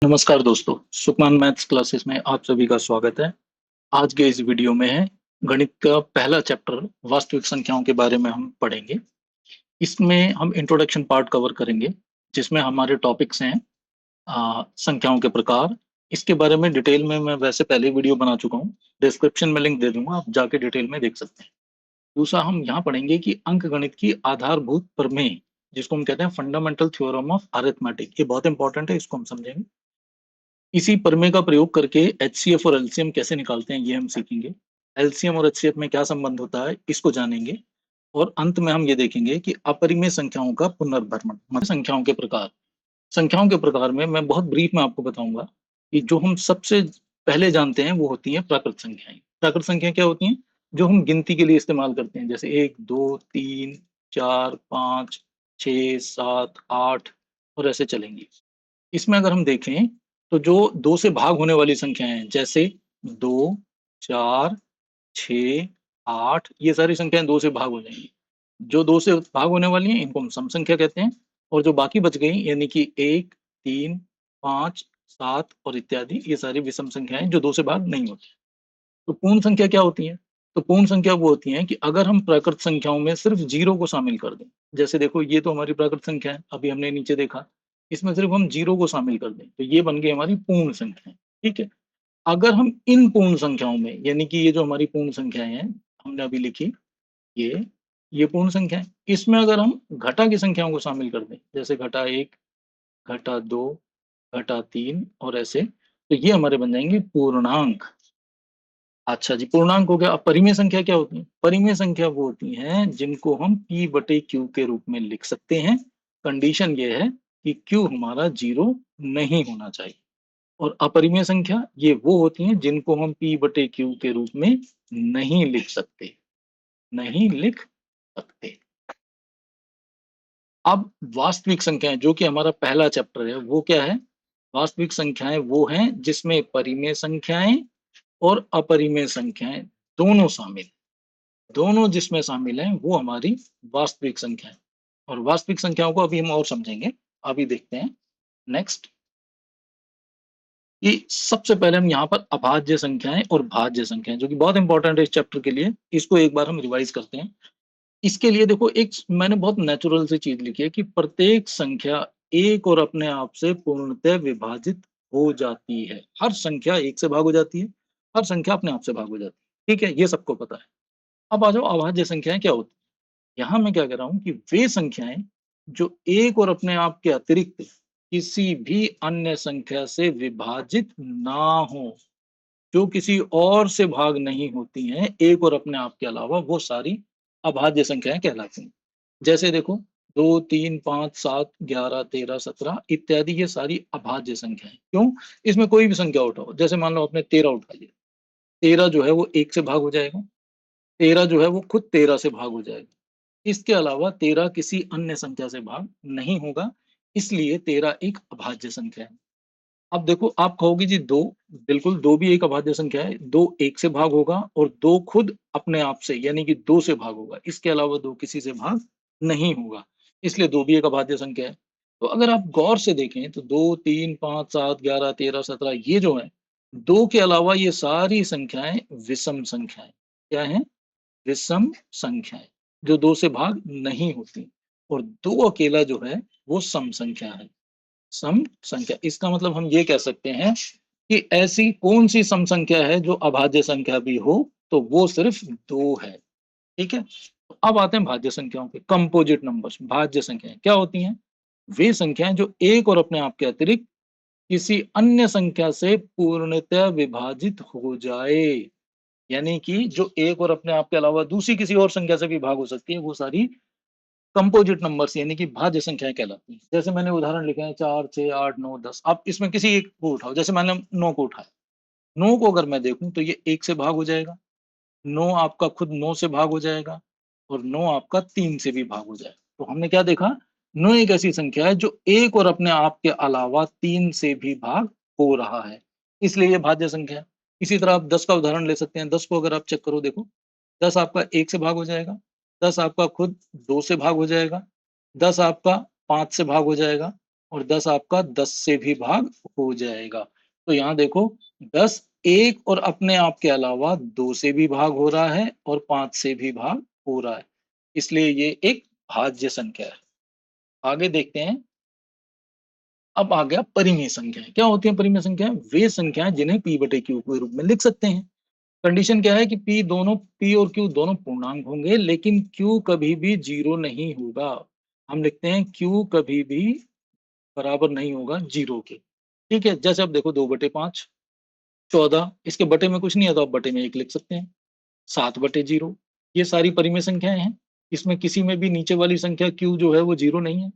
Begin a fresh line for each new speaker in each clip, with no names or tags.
नमस्कार दोस्तों, Sukman maths classes में आप सभी का स्वागत है। आज के इस वीडियो में है गणित का पहला चैप्टर वास्तविक संख्याओं के बारे में हम पढ़ेंगे। इसमें हम इंट्रोडक्शन पार्ट कवर करेंगे, जिसमें हमारे टॉपिक्स हैं संख्याओं के प्रकार। इसके बारे में डिटेल में मैं वैसे पहले वीडियो बना चुका हूँ, डिस्क्रिप्शन में लिंक दे दूंगा, आप जाके डिटेल में देख सकते हैं। दूसरा हम यहाँ पढ़ेंगे कि अंक गणित की आधारभूत प्रमेय, जिसको हम कहते हैं फंडामेंटल थ्योरम ऑफ अरिथमेटिक। ये बहुत इंपॉर्टेंट है, इसको हम समझेंगे। इसी प्रमेय का प्रयोग करके एचसीएफ और एलसीएम कैसे निकालते हैं ये हम सीखेंगे। एलसीएम और एचसीएफ में क्या संबंध होता है इसको जानेंगे। और अंत में हम ये देखेंगे कि अपरिमेय संख्याओं का पुनर्भ्रमण, मतलब संख्याओं के प्रकार। संख्याओं के प्रकार में मैं बहुत ब्रीफ में आपको बताऊंगा कि जो हम सबसे पहले जानते हैं वो होती हैं प्राकृत संख्याएं। प्राकृत संख्याएं क्या होती हैं? जो हम गिनती के लिए इस्तेमाल करते हैं, जैसे 1, 2, 3, 4, 5, 6, 7, 8 और ऐसे चलेंगी। इसमें अगर हम देखें तो जो 2 से भाग होने वाली संख्याएं हैं, जैसे 2, 4, 6, 8, ये सारी संख्याएं 2 से भाग हो जाएंगी। जो 2 से भाग होने वाली हैं इनको हम सम संख्या कहते हैं। और जो बाकी बच गई यानी कि 1, 3, 5, 7 और इत्यादि, ये सारी विषम संख्याएं जो 2 से भाग नहीं होती। तो पूर्ण संख्या क्या होती है? तो पूर्ण संख्या वो होती है कि अगर हम प्राकृत संख्याओं में सिर्फ जीरो को शामिल कर दें। जैसे देखो, ये तो हमारी प्राकृत संख्या है, अभी हमने नीचे देखा। इसमें सिर्फ हम जीरो को शामिल कर दें तो ये बन गई हमारी पूर्ण संख्या। ठीक है। अगर हम इन पूर्ण संख्याओं में, यानी कि ये जो हमारी पूर्ण संख्याएं हैं हमने अभी लिखी, ये पूर्ण संख्या है, इसमें अगर हम घटा की संख्याओं को शामिल कर दें, जैसे घटा 1, घटा 2, घटा 3 और ऐसे, तो ये हमारे बन जाएंगे पूर्णांक। अच्छा जी, पूर्णांक हो गया। अब परिमेय संख्या क्या होती है? परिमेय संख्या वो होती हैं जिनको हम p बटे q के रूप में लिख सकते हैं। कंडीशन ये है कि q हमारा जीरो नहीं होना चाहिए। और अपरिमेय संख्या ये वो होती हैं जिनको हम p बटे q के रूप में नहीं लिख सकते, नहीं लिख सकते। अब वास्तविक संख्याएं, जो कि हमारा पहला चैप्टर है, वो क्या है? वास्तविक संख्याएं वो हैं जिसमें परिमेय संख्याएं और अपरिमेय संख्याएं दोनों शामिल, दोनों जिसमें शामिल हैं वो हमारी वास्तविक संख्या है। और वास्तविक संख्याओं को अभी हम और समझेंगे। अभी देखते हैं नेक्स्ट कि सबसे पहले हम यहाँ पर अभाज्य संख्याएं और भाज्य संख्याएं, जो कि बहुत इंपॉर्टेंट है इस चैप्टर के लिए, इसको एक बार हम रिवाइज करते हैं। इसके लिए देखो, एक मैंने बहुत नेचुरल सी चीज लिखी है कि प्रत्येक संख्या एक और अपने आप से पूर्णतः विभाजित हो जाती है। हर संख्या एक से भाग हो जाती है, हर संख्या अपने आप से भाग हो जाती है। ठीक है, ये सबको पता है। अब आ जाओ, अभाज्य संख्याएं क्या होती है। यहाँ मैं क्या कर रहा हूँ कि वे संख्याएं जो एक और अपने आप के अतिरिक्त किसी भी अन्य संख्या से विभाजित ना हो, जो किसी और से भाग नहीं होती हैं एक और अपने आप के अलावा, वो सारी अभाज्य संख्याएं कहलाती हैं। जैसे देखो, 2, 3, 5, 7, 11, 13, 17 इत्यादि, ये सारी अभाज्य संख्याएं। क्यों? इसमें कोई भी संख्या उठाओ, जैसे मान लो आपने 13 उठा लिया, 13 जो है वो एक से भाग हो जाएगा, 13 जो है वो खुद 13 से भाग हो जाएगा। इसके अलावा 13 किसी अन्य संख्या से भाग नहीं होगा, इसलिए 13 एक अभाज्य संख्या है। अब देखो, आप कहोगे जी दो, बिल्कुल, दो भी एक अभाज्य संख्या है। दो एक से भाग होगा और दो खुद अपने आप से, यानी कि दो से भाग होगा। इसके अलावा दो किसी से भाग नहीं होगा, इसलिए दो भी एक अभाज्य संख्या है। तो अगर आप गौर से देखें तो 2, 3, 5, 7, 11, 13, 17 ये जो है, दो के अलावा ये सारी संख्याएं विषम संख्याएं। क्या है? विषम संख्याएं, जो दो से भाग नहीं होती। और दो अकेला जो है वो सम संख्या है। सम संख्या, इसका मतलब हम ये कह सकते हैं कि ऐसी कौन सी सम संख्या है जो अभाज्य संख्या भी हो, तो वो सिर्फ दो है। ठीक है। तो अब आते हैं भाज्य संख्याओं पे। कंपोजिट नंबर्स, भाज्य संख्याएं क्या होती हैं? वे संख्याएं जो एक और अपने आप के अतिरिक्त किसी अन्य संख्या से पूर्णतः विभाजित हो जाए, यानी कि जो एक और अपने आप के अलावा दूसरी किसी और संख्या से भी भाग हो सकती है, वो सारी कंपोजिट नंबर्स यानी कि भाज्य संख्याएं कहलाती हैं। जैसे मैंने उदाहरण लिखे हैं 4, 6, 8, 9, 10। आप इसमें किसी एक को उठाओ, जैसे मैंने 9 को उठाया। 9 को अगर मैं देखूं तो ये एक से भाग हो जाएगा, 9 आपका खुद 9 से भाग हो जाएगा, और 9 आपका 3 से भी भाग हो जाएगा। तो हमने क्या देखा? 9 एक ऐसी संख्या है जो एक और अपने आप के अलावा 3 से भी भाग हो रहा है, इसलिए ये भाज्य संख्या है। इसी तरह आप 10 का उदाहरण ले सकते हैं। 10 को अगर आप चेक करो, देखो, 10 आपका एक से भाग हो जाएगा, 10 आपका खुद 2 से भाग हो जाएगा, 10 आपका 5 से भाग हो जाएगा, और 10 आपका 10 से भी भाग हो जाएगा। तो यहाँ देखो 10 एक और अपने आप के अलावा 2 से भी भाग हो रहा है और 5 से भी भाग हो रहा है। इसलिए ये एक भाज्य संख्या है। आगे देखते हैं। अब आ गया परिमेय संख्याएं। क्या होती हैं परिमेय संख्याएं? वे संख्याएं जिन्हें p बटे q के रूप में लिख सकते हैं। कंडीशन क्या है कि p और q दोनों पूर्णांक होंगे, लेकिन q कभी भी जीरो नहीं होगा। हम लिखते हैं q कभी भी बराबर नहीं होगा जीरो के। ठीक है, जैसे अब देखो 2/5, 14, इसके बटे में कुछ नहीं है तो आप बटे में 1 लिख सकते हैं। 7/0, ये सारी परिमेय संख्याएं हैं। इसमें किसी में भी नीचे वाली संख्या q जो है वो जीरो नहीं है।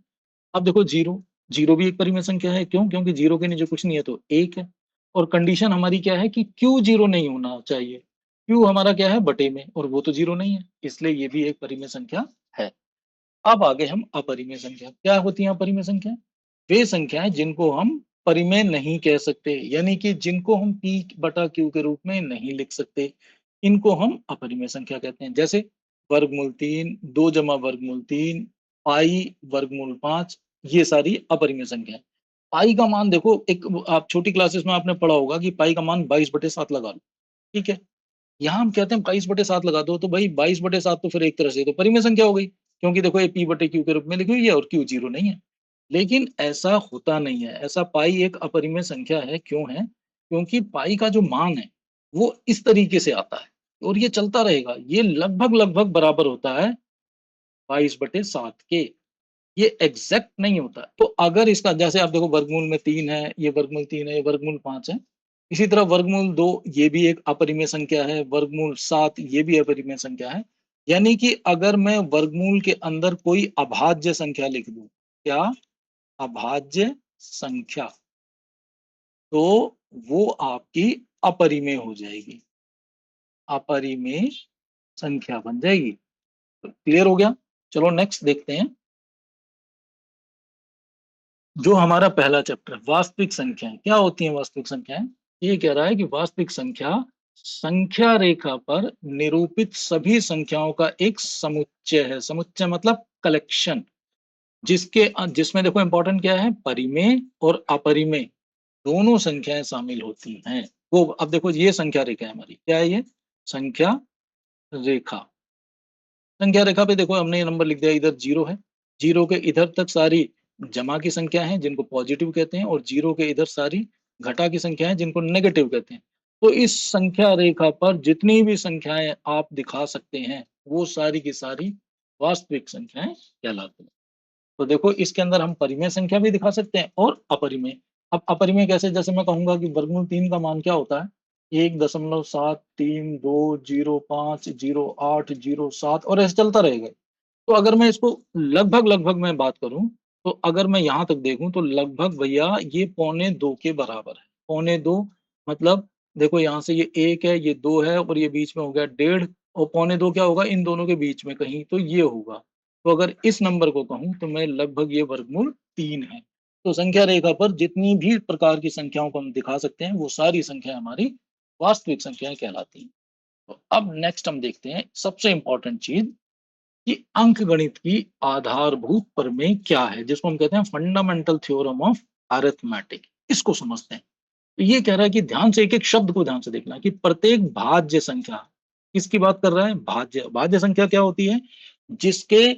अब देखो जीरो, जीरो भी एक परिमेय संख्या है। क्यों? क्योंकि जीरो के नीचे कुछ नहीं है तो एक है। और कंडीशन हमारी क्या है कि क्यू जीरो नहीं होना चाहिए। क्यू हमारा क्या है? बटे में, और वो तो जीरो नहीं है, इसलिए ये भी एक परिमेय संख्या है। अब आगे हम अपरिमेय संख्या। क्या होती है अपरिमेय संख्या? वे संख्याएं जिनको हम परिमेय नहीं कह सकते, यानी कि जिनको हम p बटा q के रूप में नहीं लिख सकते, इनको हम अपरिमेय संख्या कहते हैं। जैसे वर्गमूल 3, 2 जमा वर्गमूल 3, पाई वर्गमूल 5, ये सारी अपरिमेय संख्या है। पाई का मान देखो, एक आप छोटी क्लासेस में आपने पढ़ा होगा कि पाई का मान 22/7 लगा लो। ठीक है, यहाँ हम कहते हैं 22/7 लगा दो, तो भाई 22/7 तो फिर एक तरह से तो परिमेय संख्या हो गई, क्योंकि देखो ये p बटे q के रूप में लिखी हुई है और q जीरो नहीं है। लेकिन ऐसा होता नहीं है। ऐसा पाई एक अपरिमेय संख्या है। क्यों है? क्योंकि पाई का जो मान है वो इस तरीके से आता है और ये चलता रहेगा। ये लगभग लगभग बराबर होता है 22/7 के। ये एग्जैक्ट नहीं होता। तो अगर इसका जैसे आप देखो वर्गमूल में 3 है, ये वर्गमूल 3 है, ये वर्गमूल 5 है। इसी तरह वर्गमूल 2 ये भी एक अपरिमेय संख्या है, वर्गमूल 7 ये भी अपरिमेय संख्या है। यानी कि अगर मैं वर्गमूल के अंदर कोई अभाज्य संख्या लिख दूं, क्या? अभाज्य संख्या, तो वो आपकी अपरिमेय हो जाएगी, अपरिमेय संख्या बन जाएगी। क्लियर हो गया? चलो नेक्स्ट देखते हैं। जो हमारा पहला चैप्टर वास्तविक संख्याएं। क्या होती हैं वास्तविक संख्याएं? ये कह रहा है कि वास्तविक संख्या संख्या रेखा पर निरूपित सभी संख्याओं का एक समुच्चय है। समुच्चय मतलब कलेक्शन, जिसमें देखो इंपॉर्टेंट क्या है? परिमेय और अपरिमेय दोनों संख्याएं शामिल होती हैं। वो अब देखो ये संख्या रेखा है हमारी। क्या है ये? संख्या रेखा। संख्या रेखा पे देखो हमने ये नंबर लिख दिया, इधर जीरो है, जीरो के इधर तक सारी जमा की संख्या है जिनको पॉजिटिव कहते हैं, और जीरो के इधर सारी घटा की संख्या है जिनको नेगेटिव कहते हैं। तो इस संख्या रेखा पर जितनी भी संख्याएं आप दिखा सकते हैं वो सारी की सारी वास्तविक संख्याएं कहलाती हैं। तो देखो इसके अंदर हम परिमेय संख्या भी दिखा सकते हैं और अपरिमेय। अब अपरिमेय कैसे? जैसे मैं कहूंगा कि वर्गमूल 3 का मान क्या होता है? 1.73205 0.8 0.7 और ऐसे चलता रहेगा। तो अगर मैं इसको लगभग लगभग मैं बात करूं, तो अगर मैं यहां तक देखूं तो लगभग भैया ये 1.25 के बराबर है। 1.25 मतलब देखो यहाँ से ये 1 है, ये 2 है, और ये बीच में हो गया 1.5, और 1.25 क्या होगा? इन दोनों के बीच में कहीं तो ये होगा। तो अगर इस नंबर को कहूं तो मैं लगभग ये वर्गमूल 3 है। तो संख्या रेखा पर जितनी भी प्रकार की संख्याओं को हम दिखा सकते हैं वो सारी संख्या हमारी वास्तविक संख्याएं कहलाती हैं। तो अब नेक्स्ट हम देखते हैं सबसे इंपॉर्टेंट चीज कि अंकगणित की आधारभूत प्रमेय क्या है, जिसको हम कहते हैं फंडामेंटल थ्योरम ऑफ अरिथमेटिक। इसको समझते हैं। तो ये कह रहा है कि ध्यान से एक एक शब्द को ध्यान से देखना कि प्रत्येक भाज्य संख्या, किसकी बात कर रहा है? भाज्य। भाज्य संख्या क्या होती है? जिसके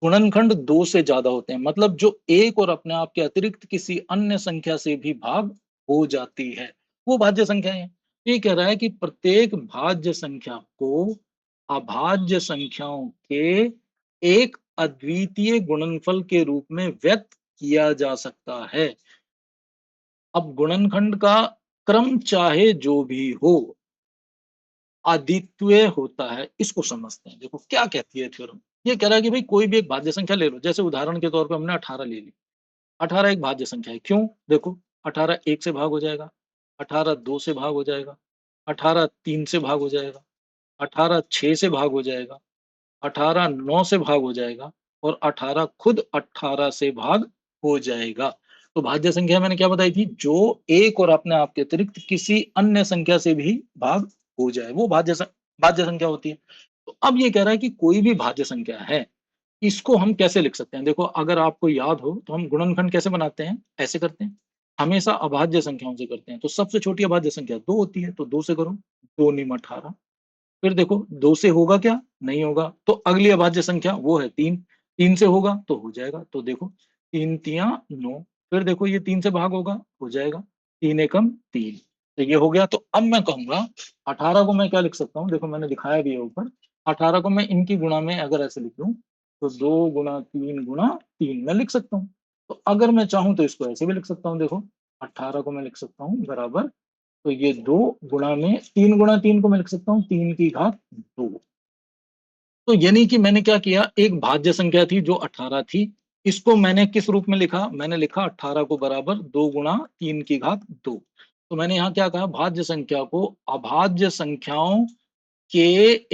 गुणनखंड 2 से ज्यादा होते हैं, मतलब जो एक और अपने आप के अतिरिक्त किसी अन्य संख्या से भी भाग हो जाती है, वो भाज्य संख्या है। ये कह रहा है कि प्रत्येक भाज्य संख्या को अभाज्य संख्याओं के एक अद्वितीय गुणनफल के रूप में व्यक्त किया जा सकता है। अब गुणनखंड का क्रम चाहे जो भी हो, अद्वितीय होता है। इसको समझते हैं। देखो क्या कहती है थ्योरम। ये कह रहा है कि भाई कोई भी एक भाज्य संख्या ले लो। जैसे उदाहरण के तौर पे हमने 18 ले ली। 18 एक भाज्य संख्या है। क्यों? देखो 18 1 से भाग हो जाएगा, 18 2 से भाग हो जाएगा, 18 3 से भाग हो जाएगा, 18 6 से भाग हो जाएगा, 18 9 से भाग हो जाएगा, और 18 खुद 18 से भाग हो जाएगा। तो भाज्य संख्या मैंने क्या बताई थी? जो एक और अपने आप के अतिरिक्त किसी अन्य संख्या से भी भाग हो जाए वो भाज्य भाज्य संख्या होती है। तो अब ये कह रहा है कि कोई भी भाज्य संख्या है इसको हम कैसे लिख सकते हैं? देखो अगर आपको याद हो तो हम गुणनखंड कैसे बनाते हैं? ऐसे करते हैं। हमेशा अभाज्य संख्याओं से करते हैं। तो सबसे छोटी अभाज्य संख्या 2 होती है, तो 2 से करो, 2 निम 18। फिर देखो 2 से होगा क्या? नहीं होगा। तो अगली अभाज्य संख्या वो है 3, 3 से होगा तो हो जाएगा। तो देखो 3 तियां 9। फिर देखो ये 3 से भाग होगा, हो जाएगा। 3 एकम 3। तो ये हो गया। तो अब मैं कहूंगा 18 को मैं क्या लिख सकता हूँ? देखो मैंने दिखाया भी है ऊपर। 18 को मैं इनकी गुणा में अगर ऐसे लिख लूं तो 2 गुणा 3 गुणा 3 मैं लिख सकता हूँ। तो अगर मैं चाहूं तो इसको ऐसे भी लिख सकता हूँ। देखो 18 को मैं लिख सकता हूँ बराबर, तो ये 2 गुणा में 3 गुणा 3 को मैं लिख सकता हूँ 3 की घात 2। तो यानी कि मैंने क्या किया, एक भाज्य संख्या थी जो 18 थी, इसको मैंने किस रूप में लिखा? मैंने लिखा 18 को बराबर 2 गुणा 3 की घात 2। तो मैंने यहाँ क्या कहा, भाज्य संख्या को अभाज्य संख्याओं के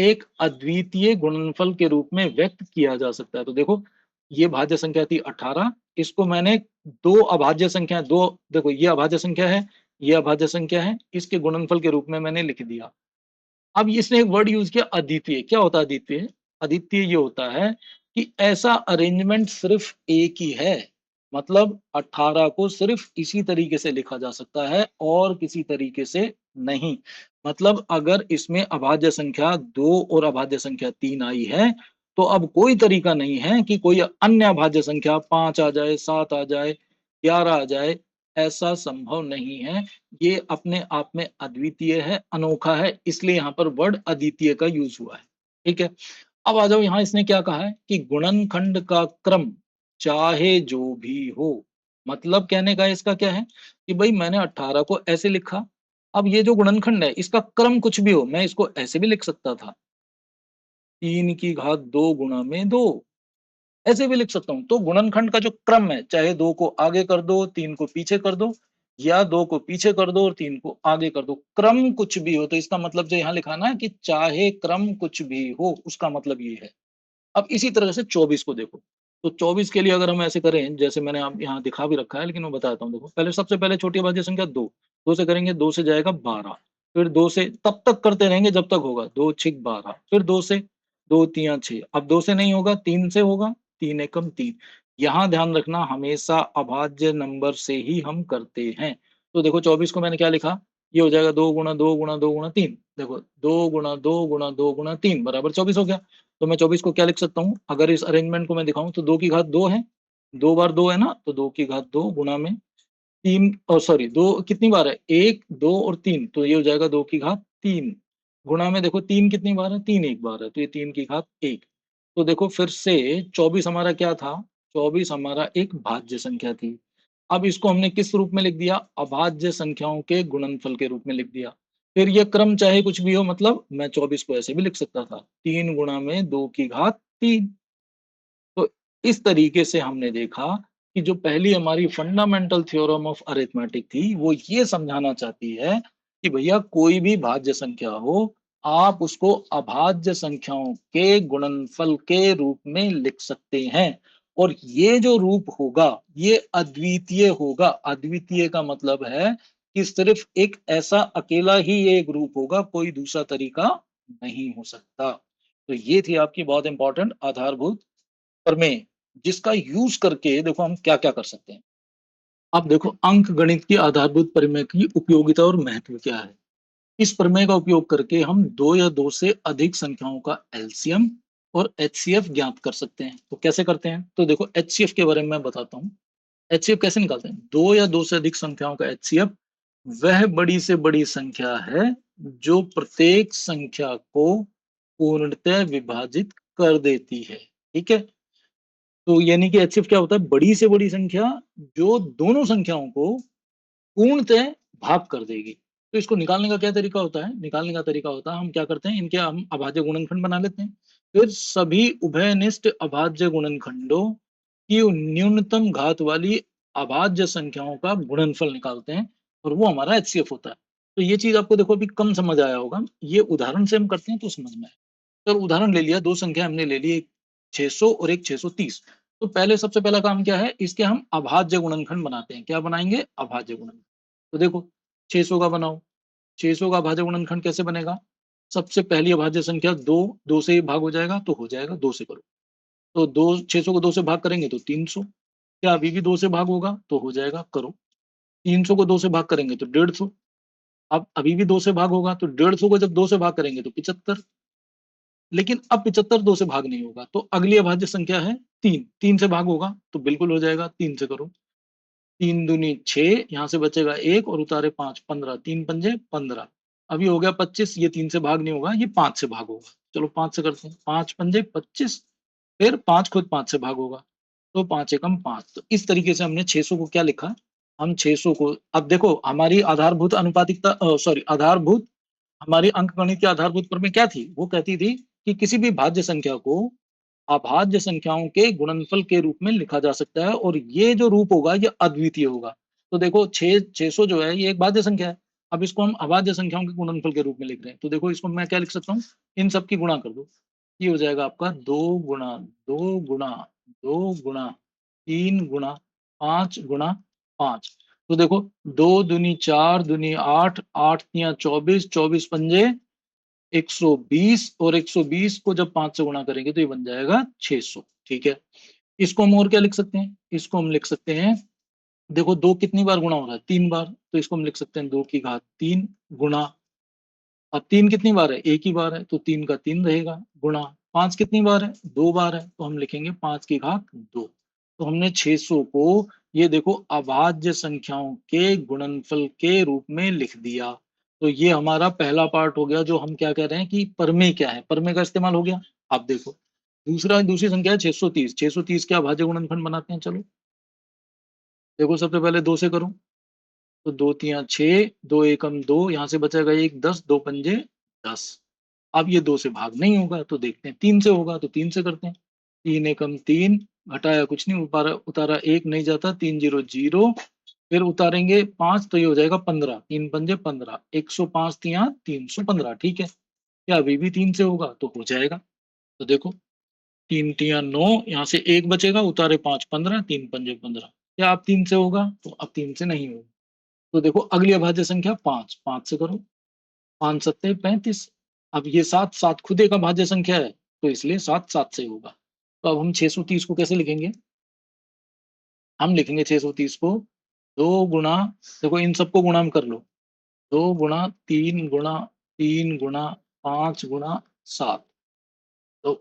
एक अद्वितीय गुणनफल के रूप में व्यक्त किया जा सकता है। तो देखो ये भाज्य संख्या थी 18, इसको मैंने दो अभाज्य संख्या, दो, देखो ये अभाज्य संख्या है, ये अभाज्य संख्या है, इसके गुणनफल के रूप में मैंने लिख दिया। अब इसने एक वर्ड यूज किया अद्वितीय। क्या होता है अद्वितीय? अद्वितीय ये होता है कि ऐसा अरेंजमेंट सिर्फ एक ही है। मतलब 18 को सिर्फ इसी तरीके से लिखा जा सकता है और किसी तरीके से नहीं। मतलब अगर इसमें अभाज्य संख्या 2 और अभाज्य संख्या 3 आई है, तो अब कोई तरीका नहीं है कि कोई अन्य अभाज्य संख्या 5 आ जाए, 7 आ जाए, 11 आ जाए। ऐसा संभव नहीं है। ये अपने आप में अद्वितीय है, अनोखा है, इसलिए यहाँ पर वर्ड अद्वितीय का यूज हुआ है। ठीक है। अब आ जाओ, यहाँ इसने क्या कहा है कि गुणनखंड का क्रम चाहे जो भी हो। मतलब कहने का इसका क्या है कि भाई मैंने 18 को ऐसे लिखा, अब ये जो गुणनखंड है इसका क्रम कुछ भी हो, मैं इसको ऐसे भी लिख सकता था, 3 की घात 2 गुणा में 2, ऐसे भी लिख सकता हूं। तो गुणनखंड का जो क्रम है, चाहे 2 को आगे कर दो, 3 को पीछे कर दो, या 2 को पीछे कर दो और 3 को आगे कर दो, क्रम कुछ भी हो, तो इसका मतलब जो यहाँ लिखाना है कि चाहे क्रम कुछ भी हो, उसका मतलब ये है। अब इसी तरह से 24 को देखो। तो 24 के लिए अगर हम ऐसे करें, जैसे मैंने आप यहाँ दिखा भी रखा है, लेकिन मैं बताता हूँ। देखो पहले, सबसे पहले छोटी अभाज्य संख्या 2, 2 से करेंगे, 2 से जाएगा 12। फिर 2 से तब तक करते रहेंगे जब तक होगा, 2 छिक 12। फिर 2 से, 2 तियां 6। अब 2 से नहीं होगा, 3 से होगा, 3 एकम 3। यहाँ ध्यान रखना, हमेशा अभाज्य नंबर से ही हम करते हैं। तो देखो 24 को मैंने क्या लिखा, ये हो जाएगा 2 गुणा 2 गुणा 2 गुणा 3। देखो 2 गुणा 2 गुणा 2 गुणा 3 बराबर 24 हो गया। तो मैं 24 को क्या लिख सकता हूँ? अगर इस अरेंजमेंट को मैं दिखाऊं तो 2 की घात 2 है, 2 बार 2 है ना, तो 2 की घात 2 गुणा में 3, और सॉरी 2 कितनी बार है, 1 2 और 3, तो ये हो जाएगा 2 की घात 3 गुणा में, देखो 3 कितनी बार है, 3 एक बार है, तो ये 3 की घात 1। तो देखो फिर से 24 हमारा क्या था, 24 हमारा एक भाज्य संख्या थी। अब इसको हमने किस रूप में लिख दिया? अभाज्य संख्याओं के गुणनफल के रूप में लिख दिया। फिर ये क्रम चाहे कुछ भी हो, मतलब मैं 24 को ऐसे भी लिख सकता था, 3 गुणा में 2 की घात 3। तो इस तरीके से हमने देखा कि जो पहली हमारी फंडामेंटल थ्योरम ऑफ अरिथमेटिक थी, वो ये समझाना चाहती है कि भैया कोई भी भाज्य संख्या हो, आप उसको अभाज्य संख्याओं के गुणनफल के रूप में लिख सकते हैं। और ये जो रूप होगा ये अद्वितीय होगा। अद्वितीय का मतलब है कि सिर्फ एक ऐसा अकेला ही ये एक रूप होगा, कोई दूसरा तरीका नहीं हो सकता। तो ये थी आपकी बहुत इंपॉर्टेंट आधारभूत प्रमेय, जिसका यूज करके देखो हम क्या क्या कर सकते हैं। अब देखो अंक गणित की आधारभूत प्रमेय की उपयोगिता और महत्व क्या है। इस प्रमेय का उपयोग करके हम दो या दो से अधिक संख्याओं का एलसीएम और एचसीएफ ज्ञात कर सकते हैं। तो कैसे करते हैं? तो देखो एचसीएफ के बारे में मैं बताता हूँ। एचसीएफ कैसे निकालते हैं? दो या दो से अधिक संख्याओं का एचसीएफ वह बड़ी से बड़ी संख्या है जो प्रत्येक संख्या को पूर्णतः विभाजित कर देती है। ठीक है। तो यानी कि एचसीएफ क्या होता है? बड़ी से बड़ी संख्या जो दोनों संख्याओं को पूर्णतः भाग कर देगी। तो इसको निकालने का क्या तरीका होता है? निकालने का तरीका होता है, हम क्या करते हैं, इनके हम अभाज्य गुणनखंड बना लेते हैं। फिर सभी उभयनिष्ठ अभाज्य गुणनखंडों की न्यूनतम घात वाली अभाज्य संख्याओं का गुणनफल निकालते हैं, और वो हमारा एचसीएफ होता है। तो ये चीज आपको देखो अभी कम समझ आया होगा, ये उदाहरण से हम करते हैं तो समझ में आए। तो उदाहरण ले लिया, दो संख्या हमने ले ली, एक 600 और एक 630। तो पहले सबसे पहला काम क्या है, इसके हम अभाज्य गुणनखंड बनाते हैं। क्या बनाएंगे? अभाज्य गुणनखंड। तो देखो 600 का बनाओ। 600 का अभाज्य गुणनखंड कैसे बनेगा? सबसे पहली अभाज्य संख्या 2, 2 से ही भाग हो जाएगा तो हो जाएगा, 2 से करो। तो 600 को 2 से भाग करेंगे तो 300। क्या अभी भी 2 से भाग होगा? तो हो जाएगा, करो। 300 को 2 से भाग करेंगे तो 150। अब अभी भी 2 से भाग होगा, तो 150 को जब 2 से भाग करेंगे तो 75। लेकिन अब 75 2 से भाग नहीं होगा, तो अगली अभाज्य संख्या है 3। 3 से भाग होगा तो बिल्कुल हो जाएगा, 3 से करो। 3 दूनी 6, यहाँ से बचेगा 1 और उतारे 5, 15। 3 पंजे 15। अभी हो गया 25। ये 3 से भाग नहीं होगा, ये 5 से भाग होगा। चलो 5 से करते हैं। 5 पंजे 25, फिर 5 खुद 5 से भाग होगा, तो 5 एकम 5। तो इस तरीके से हमने 600 को क्या लिखा? हम 600 को, अब देखो हमारी आधारभूत अनुपातिकता, सॉरी, आधारभूत, हमारी अंकगणित की आधारभूत प्रमेय क्या थी? वो कहती थी कि किसी भी भाज्य संख्या को अभाज्य संख्याओं के गुणनफल के रूप में लिखा जा सकता है, और ये जो रूप होगा ये अद्वितीय होगा। तो देखो 600 जो है ये एक भाज्य संख्या है। अब इसको हम अभाज्य संख्याओं के गुणनफल के रूप में लिख रहे हैं, तो देखो इसको मैं क्या लिख सकता हूँ? इन सब की गुणा कर दो। ये हो जाएगा आपका 2 गुणा 2 गुणा 3 गुणा 5 गुणा 5। तो देखो 2 दूनी 4 दूनी 8, 8 तियां 24, 24 पंजे 120, और 120 को जब 5 से गुणा करेंगे तो ये बन जाएगा 600। ठीक है, इसको हम और क्या लिख सकते हैं? इसको हम लिख सकते हैं, देखो 2 कितनी बार गुणा हो रहा है? 3 बार, तो इसको हम लिख सकते हैं 2 की घात 3 गुणा, अब 3 कितनी बार है? एक ही बार है, तो 3 का 3 रहेगा, गुणा 5 कितनी बार है? 2 बार है, तो हम लिखेंगे 5 की घात 2। तो हमने 600 को, ये देखो, अभाज्य संख्याओं के गुणनफल के रूप में लिख दिया। तो ये हमारा पहला पार्ट हो गया, जो हम क्या कह रहे हैं कि परमेय क्या है, परमेय का इस्तेमाल हो गया। अब देखो दूसरी संख्या है 630। 630 के अभाज्य गुणनफल बनाते हैं, चलो। देखो सबसे पहले 2 से करो, तो 2 तियां 6, 2 एकम 2, यहाँ से बचेगा 1, 10, 2 पंजे 10। अब ये 2 से भाग नहीं होगा, तो देखते हैं 3 से होगा, तो 3 से करते हैं। 3 एकम 3, घटाया कुछ नहीं, उतारा उतारा 1 नहीं जाता, 3 0 0, फिर उतारेंगे 5, तो ये हो जाएगा 15। 3 पंजे 15, 105 तियां 315। ठीक है, क्या अभी भी 3 से होगा? तो हो जाएगा। तो देखो 3 तियां 9, यहाँ से 1 बचेगा, उतारे 5, 15, 3 पंजे 15। क्या अब 3 से होगा? तो अब 3 से नहीं होगा। तो देखो अगली अभाज्य संख्या 5। 5 से करो, 5 सत्ते 35। अब ये 7, 7 खुद एक अभाज्य संख्या है, तो इसलिए 7 7 से होगा। तो अब हम 630 को कैसे लिखेंगे? हम लिखेंगे 630 को 2 गुणा, देखो इन सबको गुणा में कर लो, 2 गुणा 3 गुणा 3 गुणा 5 गुणा 7। तो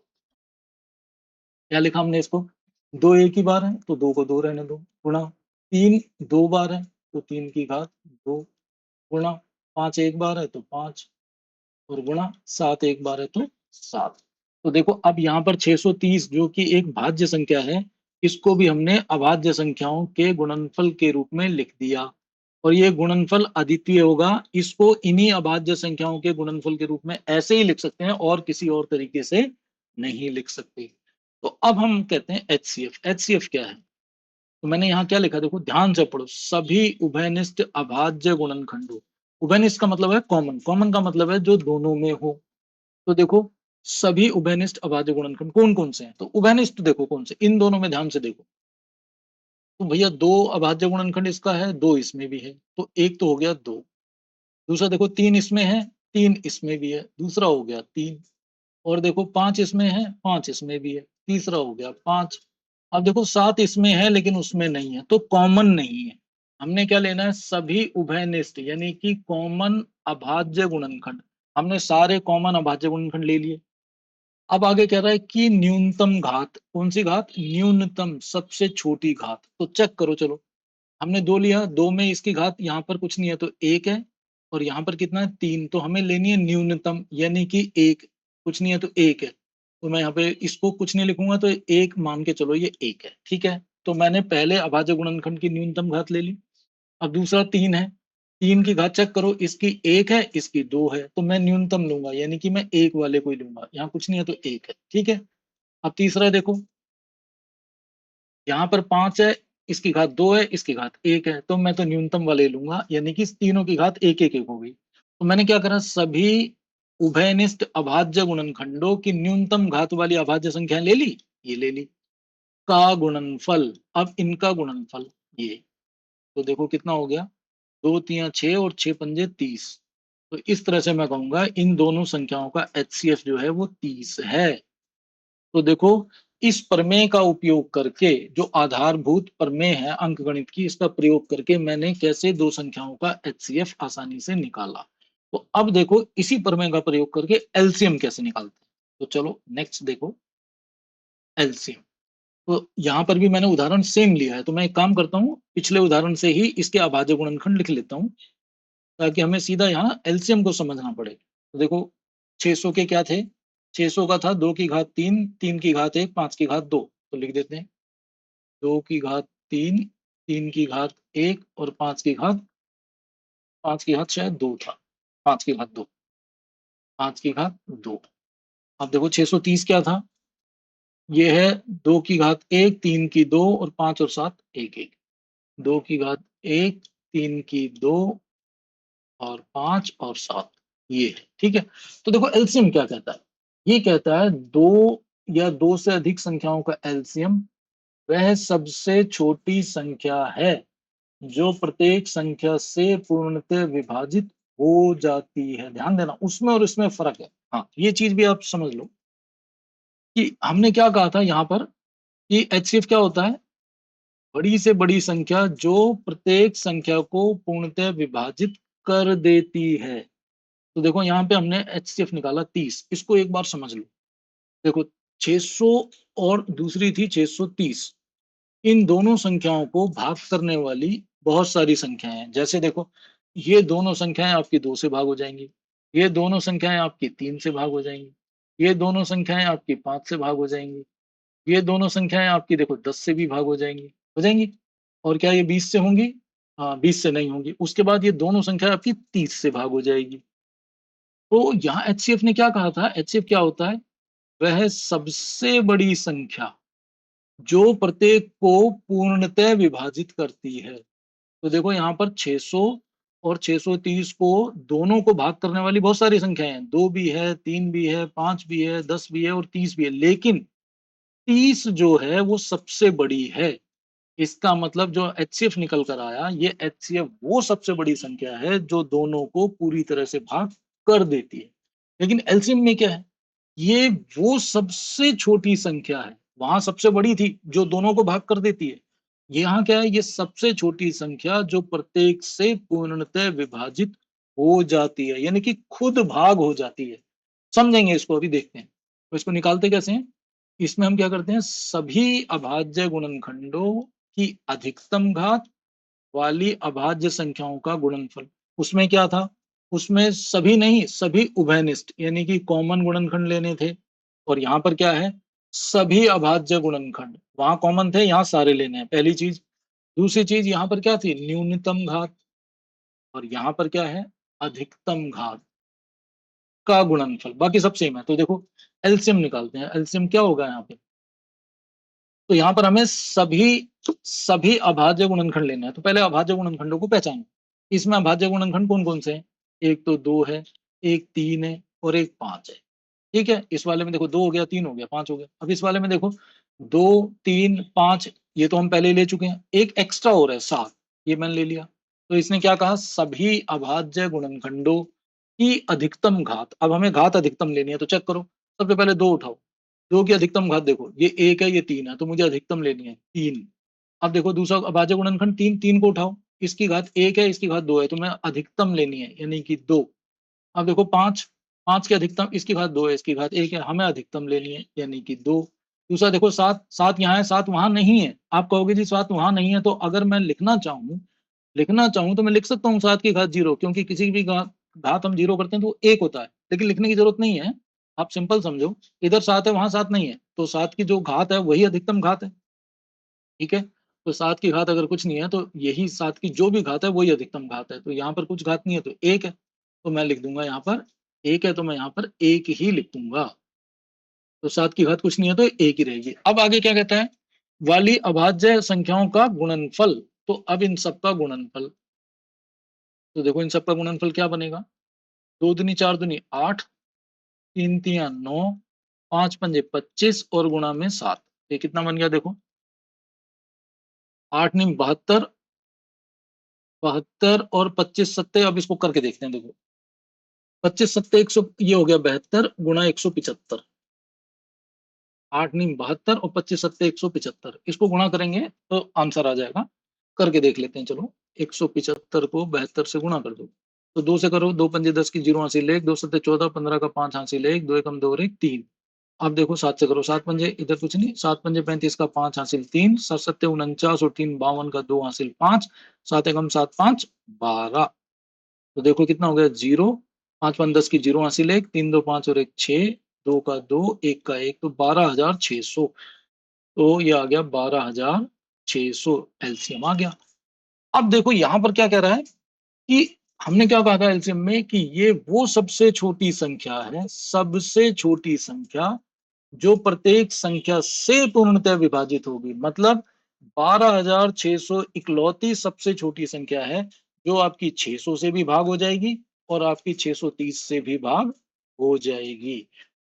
क्या लिखा हमने इसको? 2 एक ही बार है, तो 2 को 2 रहने दो, गुणा 3 2 बार है, तो 3 की घात 2, गुणा 5 एक बार है तो 5, और गुणा 7 एक बार है तो 7। तो देखो अब यहाँ पर 630 जो कि एक भाज्य संख्या है, इसको भी हमने अभाज्य संख्याओं के गुणनफल के रूप में लिख दिया, और ये गुणनफल अद्वितीय होगा। इसको इन्हीं अभाज्य संख्याओं के गुणनफल के रूप में ऐसे ही लिख सकते हैं, और किसी और तरीके से नहीं लिख सकते। तो अब हम कहते हैं एचसीएफ। एचसीएफ क्या है? तो मैंने यहाँ क्या लिखा, देखो ध्यान से पढ़ो, सभी उभयनिष्ठ अभाज्य गुणनखंडों। उभयनिष्ठ का मतलब है कॉमन, कॉमन का मतलब है जो दोनों में हो। तो देखो सभी उभयनिष्ठ अभाज्य गुणनखंड कौन कौन से हैं? तो उभयनिष्ठ देखो कौन से, इन दोनों में ध्यान से देखो। तो भैया 2 अभाज्य गुणनखंड इसका है, 2 इसमें भी है, तो एक तो हो गया 2। दूसरा देखो 3 इसमें है, 3 इसमें भी है, दूसरा हो गया 3। और देखो 5 इसमें है, 5 इसमें भी है, तीसरा हो गया 5। अब देखो 7 इसमें है लेकिन उसमें नहीं है, तो कॉमन नहीं है। हमने क्या लेना है? सभी उभयनिष्ठ यानी कि कॉमन अभाज्य गुणनखंड। हमने सारे कॉमन अभाज्य गुणनखंड ले लिए। अब आगे कह रहा है कि न्यूनतम घात, कौन सी घात? न्यूनतम, सबसे छोटी घात। तो चेक करो, चलो। हमने 2 लिया, 2 में इसकी घात यहाँ पर कुछ नहीं है तो 1 है, और यहाँ पर कितना है? 3। तो हमें लेनी है न्यूनतम यानी कि 1। कुछ नहीं है तो 1 है, तो मैं यहाँ पे इसको कुछ नहीं लिखूंगा, तो 1 मान के चलो ये 1 है। ठीक है, तो मैंने पहले अभाज्य गुणनखंड की न्यूनतम घात ले ली। अब दूसरा 3 है, 3 की घात चेक करो, इसकी 1 है, इसकी 2 है, तो मैं न्यूनतम लूंगा यानी कि मैं 1 वाले को ही लूंगा। यहाँ कुछ नहीं है तो 1 है। ठीक है, अब तीसरा देखो, यहाँ पर 5 है, इसकी घात 2 है, इसकी घात 1 है, तो मैं तो न्यूनतम वाले लूंगा यानी कि इस तीनों की घात 1 1 1 हो गई। तो मैंने क्या करा, सभी उभयनिष्ठ अभाज्य गुणनखंडों की न्यूनतम घात वाली अभाज्य संख्या ले ली, ये ले ली, का गुणनफल। अब इनका गुणनफल ये, तो देखो कितना हो गया, 2 तियां 6 और 6 पंजे 30। तो इस तरह से मैं कहूंगा इन दोनों संख्याओं का एचसीएफ जो है वो 30 है। तो देखो इस प्रमेय का उपयोग करके, जो आधारभूत प्रमेय है अंकगणित की, इसका प्रयोग करके मैंने कैसे दो संख्याओं का एचसीएफ आसानी से निकाला। तो अब देखो इसी प्रमेय का प्रयोग करके एलसीएम कैसे निकालते हैं। तो चलो नेक्स्ट देखो एलसीएम। तो यहाँ पर भी मैंने उदाहरण सेम लिया है, तो मैं एक काम करता हूँ, पिछले उदाहरण से ही इसके अभाज्य गुणनखंड लिख लेता हूँ, ताकि हमें सीधा यहाँ एलसीएम को समझना पड़े। तो देखो 600 के क्या थे, 600 का था 2 की घात 3, 3 की घात 1, 5 की घात 2। तो लिख देते हैं 2 की घात 3, 3 की घात 1 और 5 की घात शायद 2 था, 5 की घात 2, 5 की घात 2। अब देखो 630 क्या था, ये है 2 की घात 1, 3 की 2 और 5 और 7 1 1। 2 की घात 1, 3 की 2 और 5 और 7, ये है। ठीक है, तो देखो एलसीएम क्या कहता है, ये कहता है दो या दो से अधिक संख्याओं का एलसीएम वह सबसे छोटी संख्या है जो प्रत्येक संख्या से पूर्णतः विभाजित हो जाती है। ध्यान देना, उसमें और इसमें फर्क है। हाँ, ये चीज भी आप समझ लो कि हमने क्या कहा था यहाँ पर कि एचसीएफ क्या होता है, बड़ी से बड़ी संख्या जो प्रत्येक संख्या को पूर्णतः विभाजित कर देती है। तो देखो यहाँ पे हमने एचसीएफ निकाला 30, इसको एक बार समझ लो। देखो 600 और दूसरी थी 630, इन दोनों संख्याओं को भाग करने वाली बहुत सारी संख्याएं हैं। जैसे देखो ये दोनों संख्याएं आपकी 2 से भाग हो जाएंगी, ये दोनों संख्याएं आपकी 3 से भाग हो जाएंगी, ये दोनों संख्याएं आपकी 5 से भाग हो जाएंगी, ये दोनों संख्याएं आपकी देखो 10 से भी भाग हो जाएंगी। और क्या ये 20 से होंगी? हाँ, 20 से नहीं होंगी। उसके बाद ये दोनों संख्या आपकी 30 से भाग हो जाएगी। तो यहाँ एचसीएफ ने क्या कहा था, एचसीएफ क्या होता है, वह सबसे बड़ी संख्या जो प्रत्येक को पूर्णतः विभाजित करती है। तो देखो यहाँ पर 600 और 630 को दोनों को भाग करने वाली बहुत सारी संख्याएं हैं, 2 भी है, 3 भी है, 5 भी है, 10 भी है और 30 भी है, लेकिन 30 जो है वो सबसे बड़ी है। इसका मतलब जो एचसीएफ निकल कर आया, ये एचसीएफ वो सबसे बड़ी संख्या है जो दोनों को पूरी तरह से भाग कर देती है। लेकिन एलसीएम में क्या है, ये वो सबसे छोटी संख्या है, वहां सबसे बड़ी थी जो दोनों को भाग कर देती है, यहाँ क्या है, ये सबसे छोटी संख्या जो प्रत्येक से पूर्णतः विभाजित हो जाती है, यानी कि खुद भाग हो जाती है। समझेंगे इसको, अभी देखते हैं। तो इसको निकालते कैसे हैं, इसमें हम क्या करते हैं, सभी अभाज्य गुणनखंडों की अधिकतम घात वाली अभाज्य संख्याओं का गुणनफल। उसमें क्या था, उसमें सभी नहीं, सभी उभयनिष्ठ यानी कि कॉमन गुणनखंड लेने थे। और यहाँ पर क्या है, सभी अभाज्य गुणनखंड, वहां कॉमन थे, यहाँ सारे लेने हैं, पहली चीज। दूसरी चीज यहाँ पर क्या थी, न्यूनतम घात। और यहाँ पर क्या है, अधिकतम घात का गुणनफल, बाकी सब सेम है। तो देखो एलसीएम निकालते हैं, एलसीएम क्या होगा यहाँ पे। तो यहाँ पर हमें सभी सभी अभाज्य गुणनखंड लेना है। तो पहले अभाज्य गुणनखंडों को पहचानो। इसमें अभाज्य गुणनखंड कौन कौन से हैं, एक तो 2 है, एक 3 है और एक 5 है। ठीक है, इस वाले में देखो 2 हो गया, 3 हो गया, 5 हो गया। अब इस वाले में देखो 2 3 5, ये तो हम पहले ही ले चुके हैं, एक एक्स्ट्रा हो रहा है 7, ये मैंने ले लिया। तो इसने क्या कहा, सभी अभाज्य गुणनखंडों की अधिकतम घात। अब हमें घात अधिकतम लेनी है, तो चेक करो, सबसे पहले 2 उठाओ, 2 की अधिकतम घात देखो, ये 1 है, ये 3 है, तो मुझे अधिकतम लेनी है 3। अब देखो दूसरा अभाज्य गुणनखंड 3, 3 को उठाओ, इसकी घात 1 है, इसकी घात 2 है, तो मैं अधिकतम लेनी है यानी कि 2। अब देखो 5, 5 की अधिकतम, इसकी घात 2 है, इसकी घात 1 है, हमें अधिकतम लेनी है यानी कि 2। दूसरा देखो 7, 7 यहाँ है, 7 वहां नहीं है। आप कहोगे जी 7 वहां नहीं है, तो अगर मैं लिखना चाहूँ तो मैं लिख सकता हूँ 7 की घात 0, क्योंकि किसी भी घात हम 0 करते हैं तो वो 1 होता है, लेकिन लिखने की जरूरत नहीं है। आप सिंपल समझो, इधर 7 है, वहां 7 नहीं है, तो 7 की जो घात है वही अधिकतम घात है। ठीक है, तो 7 की घात अगर कुछ नहीं है, तो यही 7 की जो भी घात है वही अधिकतम घात है। तो यहाँ पर कुछ घात नहीं है, तो 1 है, तो मैं लिख दूंगा यहाँ पर 1 है, तो मैं यहाँ पर 1 ही लिख दूंगा। तो 7 की घात कुछ नहीं है, तो 1 ही रहेगी। अब आगे क्या कहता है, वाली अभाज्य संख्याओं का गुणनफल। तो अब इन सबका गुणनफल, तो देखो इन सबका गुणनफल क्या बनेगा, 2 दूनी 4 दूनी 8, 3 तिया 9, 5 पंजे 25 और गुणा में 7। ये कितना बन गया देखो, 8 नीम 72, 72 और 25 सत्ते, अब इसको करके देखते हैं। देखो 25 सत्ते 100, ये हो गया 72 गुणा 175, 8 नहीं 72 और 25 सत्ते 175, इसको गुणा करेंगे तो आंसर आ जाएगा। करके देख लेते हैं चलो। 175 को 72 से गुणा कर दो, तो 2 से करो, 2 पंजे 10 की 0 हासिल 1, 2 सत्ते 14, 15 का 5 हासिल 1, 2 एकम 2 और 1 3। अब देखो 7 से करो, 7 पंजे इधर कुछ नहीं, 7 पंजे 35 का 5 हासिल 3, 7 सत्ते 49 और 3 52 का 2 हासिल 5, 7 एकम 7 5 12। तो देखो कितना हो गया 0, 5 5 10 की 0 हासिल 1, 3 2 5 और 1 6, 2 का 2 1 का 1, तो 12,600। तो ये आ गया 12,600, एलसीएम आ गया। अब देखो यहां पर क्या कह रहा है कि हमने क्या कहा था एलसीएम में कि ये वो सबसे छोटी संख्या है, सबसे छोटी संख्या जो प्रत्येक संख्या से पूर्णतः विभाजित होगी। मतलब 12,600 इकलौती सबसे छोटी संख्या है जो आपकी 600 से भी भाग हो जाएगी और आपकी 630 से भी भाग हो जाएगी।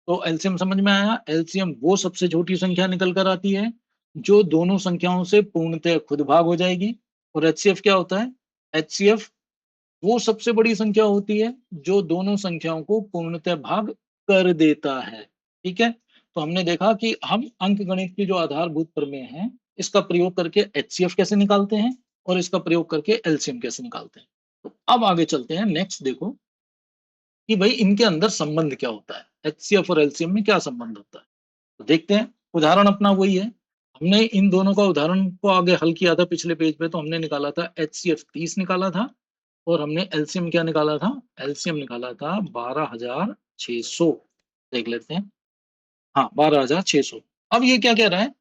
तो एलसीएम समझ में आया। एलसीएम वो सबसे छोटी संख्या निकल कर आती है जो दोनों संख्याओं से पूर्णतः खुद भाग हो जाएगी। और एचसीएफ क्या होता है? एचसीएफ वो सबसे बड़ी संख्या होती है जो दोनों संख्याओं को पूर्णतः भाग कर देता है। ठीक है, तो हमने देखा कि हम अंक गणित की जो आधारभूत प्रमेय है इसका प्रयोग करके एचसीएफ कैसे निकालते हैं और इसका प्रयोग करके एलसीएम कैसे निकालते हैं। तो अब आगे चलते हैं। नेक्स्ट देखो कि भाई इनके अंदर संबंध क्या होता है, एचसीएफ और एलसीएम में क्या संबंध होता है। तो देखते हैं। उदाहरण अपना वही है, हमने इन दोनों का उदाहरण को आगे हल किया था पिछले पेज पे। तो हमने निकाला था एचसीएफ 30 निकाला था और हमने एलसीएम क्या निकाला था? एलसीएम निकाला था 12,600। देख लेते हैं। हाँ 12,600। अब ये क्या कह रहा है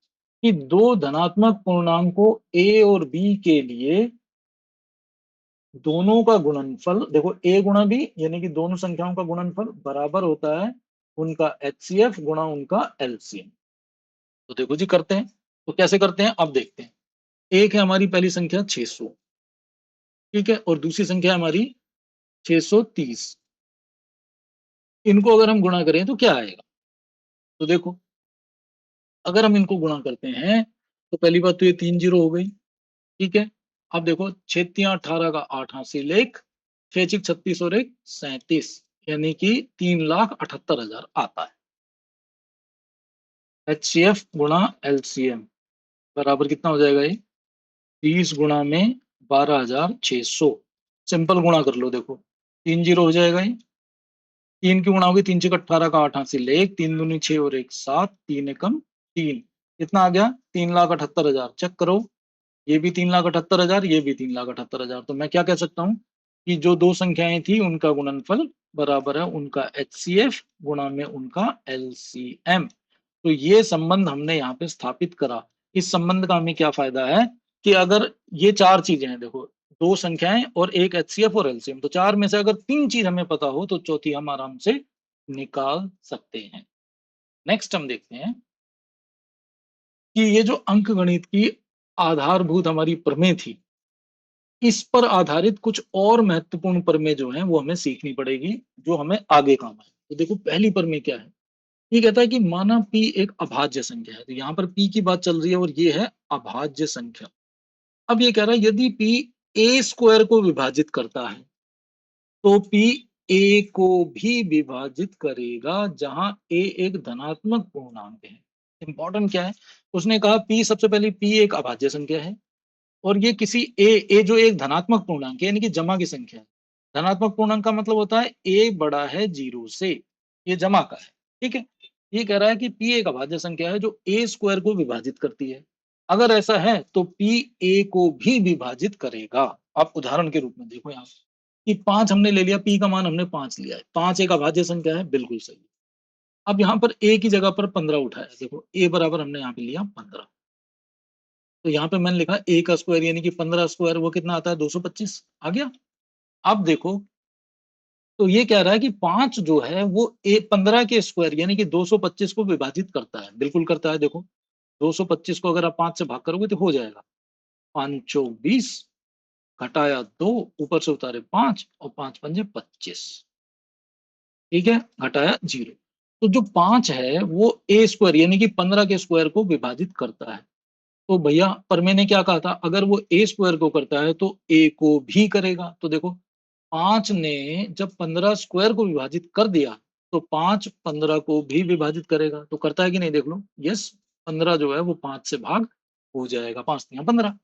कि दो धनात्मक पूर्णांकों ए और बी के लिए दोनों का गुणनफल, देखो ए गुणा बी यानी कि दोनों संख्याओं का गुणनफल बराबर होता है उनका एचसीएफ गुणा उनका एलसीएम। तो देखो जी करते हैं। तो कैसे करते हैं अब देखते हैं। एक है हमारी पहली संख्या 600, ठीक है, और दूसरी संख्या हमारी 630। इनको अगर हम गुणा करें तो क्या आएगा? तो देखो अगर हम इनको गुणा करते हैं तो पहली बात तो ये 3 जीरो हो गई, ठीक है। अब देखो 6 × 18 का 8 हासिल 1, 6 × 36 और 1 37, यानी कि 3,78,000 आता है। एचसीएफ गुणा एलसीएम बराबर कितना हो जाएगा? ये 30 गुणा में 12,600। सिंपल गुणा कर लो, देखो 3 जीरो हो जाएगा। ये 3 की गुणा होगी, 3 × 18 का 8 हासिल 1, 3 दूनी 6 और 1 7, 3 एकम 3, कितना आ गया? 3,78,000। चेक करो, ये भी 3,78,000, ये भी 3,78,000। तो मैं क्या कह सकता हूँ कि जो दो संख्याएं थी उनका गुणनफल बराबर है उनका एचसीएफ गुणा में उनका एलसीएम। तो ये संबंध हमने यहाँ पे स्थापित करा। इस संबंध का हमें क्या फायदा है कि अगर ये चार चीजें हैं, देखो दो संख्याएं और एक एचसीएफ और एलसीएम, तो चार में से अगर तीन चीज हमें पता हो तो चौथी हम आराम से निकाल सकते हैं। नेक्स्ट हम देखते हैं कि ये जो अंक गणित की आधारभूत हमारी प्रमेय थी, इस पर आधारित कुछ और महत्वपूर्ण प्रमेय जो हैं वो हमें सीखनी पड़ेगी जो हमें आगे काम आए। तो देखो पहली प्रमेय क्या है? ये कहता है कि माना p एक अभाज्य संख्या है। तो यहाँ पर p की बात चल रही है और ये है अभाज्य संख्या। अब ये कह रहा है यदि p a स्क्वायर को विभाजित करता है तो p a को भी विभाजित करेगा जहां a एक धनात्मक पूर्णांक है। इंपॉर्टेंट क्या है? उसने कहा p, सबसे पहले p एक अभाज्य संख्या है और ये किसी ए जो एक धनात्मक पूर्णांक है यानी कि जमा की संख्या है। धनात्मक पूर्णांक का मतलब होता है ए बड़ा है जीरो से, ये जमा का है, ठीक है। ये कह रहा है कि पी एक अभाज्य संख्या है जो ए स्क्वायर को विभाजित करती है। अगर ऐसा है तो पी ए को भी विभाजित करेगा। आप उदाहरण के रूप में देखो यहाँ कि 5 हमने ले लिया, पी का मान हमने 5 लिया है, 5 एक अभाज्य संख्या है, बिल्कुल सही। अब यहाँ पर ए की जगह पर 15 उठाया, देखो ए बराबर हमने यहाँ पे लिया 15। तो यहाँ पे मैंने लिखा ए का स्क्वायर यानी कि 15 स्क्वायर, वो कितना आता है? 225 आ गया। अब देखो तो ये कह रहा है कि 5 जो है वो ए 15 के स्क्वायर यानी कि 225 को विभाजित करता है, बिल्कुल करता है। देखो 225 को अगर आप 5 से भाग करोगे तो हो जाएगा 5 चौक 20, घटाया 2, ऊपर से उतारे 5 और 5 पंजे 25, ठीक है, घटाया 0। तो जो 5 है वो ए स्क्वायर यानी कि 15 के स्क्वायर को विभाजित करता है। तो भैया पर मैंने क्या कहा था, अगर वो ए स्क्वायर को करता है तो ए को भी करेगा। तो देखो 5 ने जब 15 स्क्वायर को विभाजित कर दिया तो 5 15 को भी विभाजित करेगा, तो करता है कि नहीं देख लो। यस, 15 जो है वो 5 से भाग हो जाएगा, 5 तियां 15।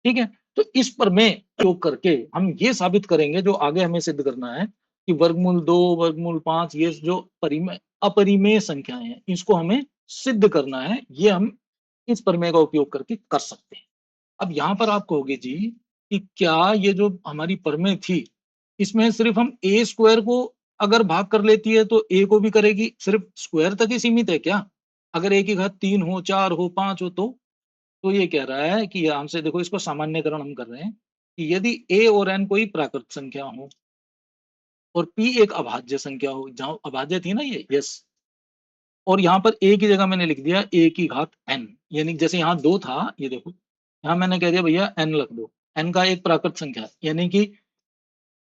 ठीक है, तो इस पर में उपयोग करके हम ये साबित करेंगे जो आगे हमें सिद्ध करना है कि वर्गमूल 2 वर्गमूल 5 ये जो परिमेय अपरिमेय संख्याएं हैं इसको हमें सिद्ध करना है। ये हम इस प्रमेय का उपयोग करके कर सकते हैं। अब यहाँ पर आप कहोगे जी कि क्या ये जो हमारी प्रमेय थी इसमें सिर्फ हम ए स्क्वायर को अगर भाग कर लेती है तो ए को भी करेगी, सिर्फ स्क्वायर तक ही सीमित है क्या? अगर ए की घात 3 हो 4 हो 5 हो तो ये कह रहा है कि यहाँ से देखो इसको सामान्यकरण हम कर रहे हैं कि यदि ए और एन कोई प्राकृत संख्या हो और पी एक अभाज्य संख्या हो, जहां अभाज्य थी ना ये, यस, और यहाँ पर ए की जगह मैंने लिख दिया ए की घात एन, यानी जैसे यहाँ 2 था, ये देखो यहाँ मैंने कह दिया भैया एन रख दो, एन का एक प्राकृत संख्या है, यानी कि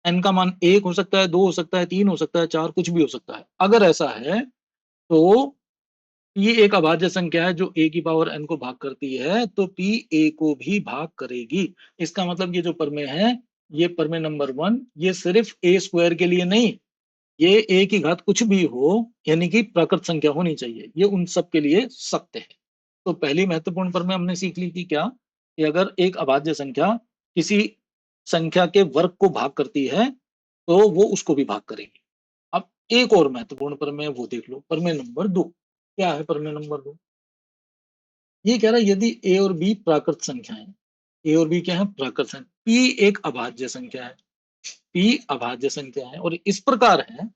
एन का मान 1 हो सकता है, 2 हो सकता है, 3 हो सकता है, 4 कुछ भी हो सकता है। अगर ऐसा है तो ये एक अभाज्य संख्या है जो ए की पावर एन को भाग करती है, तो पी ए को भी भाग करेगी। इसका मतलब ये जो प्रमेय है, ये प्रमेय नंबर 1, ये सिर्फ ए स्क्वायर के लिए नहीं, ये ए की घात कुछ भी हो यानी कि प्राकृत संख्या होनी चाहिए, ये उन सब के लिए सत्य है। तो पहली महत्वपूर्ण प्रमेय हमने सीख ली थी क्या, कि अगर एक अभाज्य संख्या किसी संख्या के वर्ग को भाग करती है तो वो उसको भी भाग करेगी। अब एक और महत्वपूर्ण प्रमेय वो देख लो, प्रमेय नंबर 2। क्या है प्रमेय नंबर 2? ये कह रहा है यदि ए और बी प्राकृत संख्या है, ए और बी क्या है? प्राकृत संख्या, पी एक अभाज्य संख्या है, पी अभाज्य संख्या है और इस प्रकार है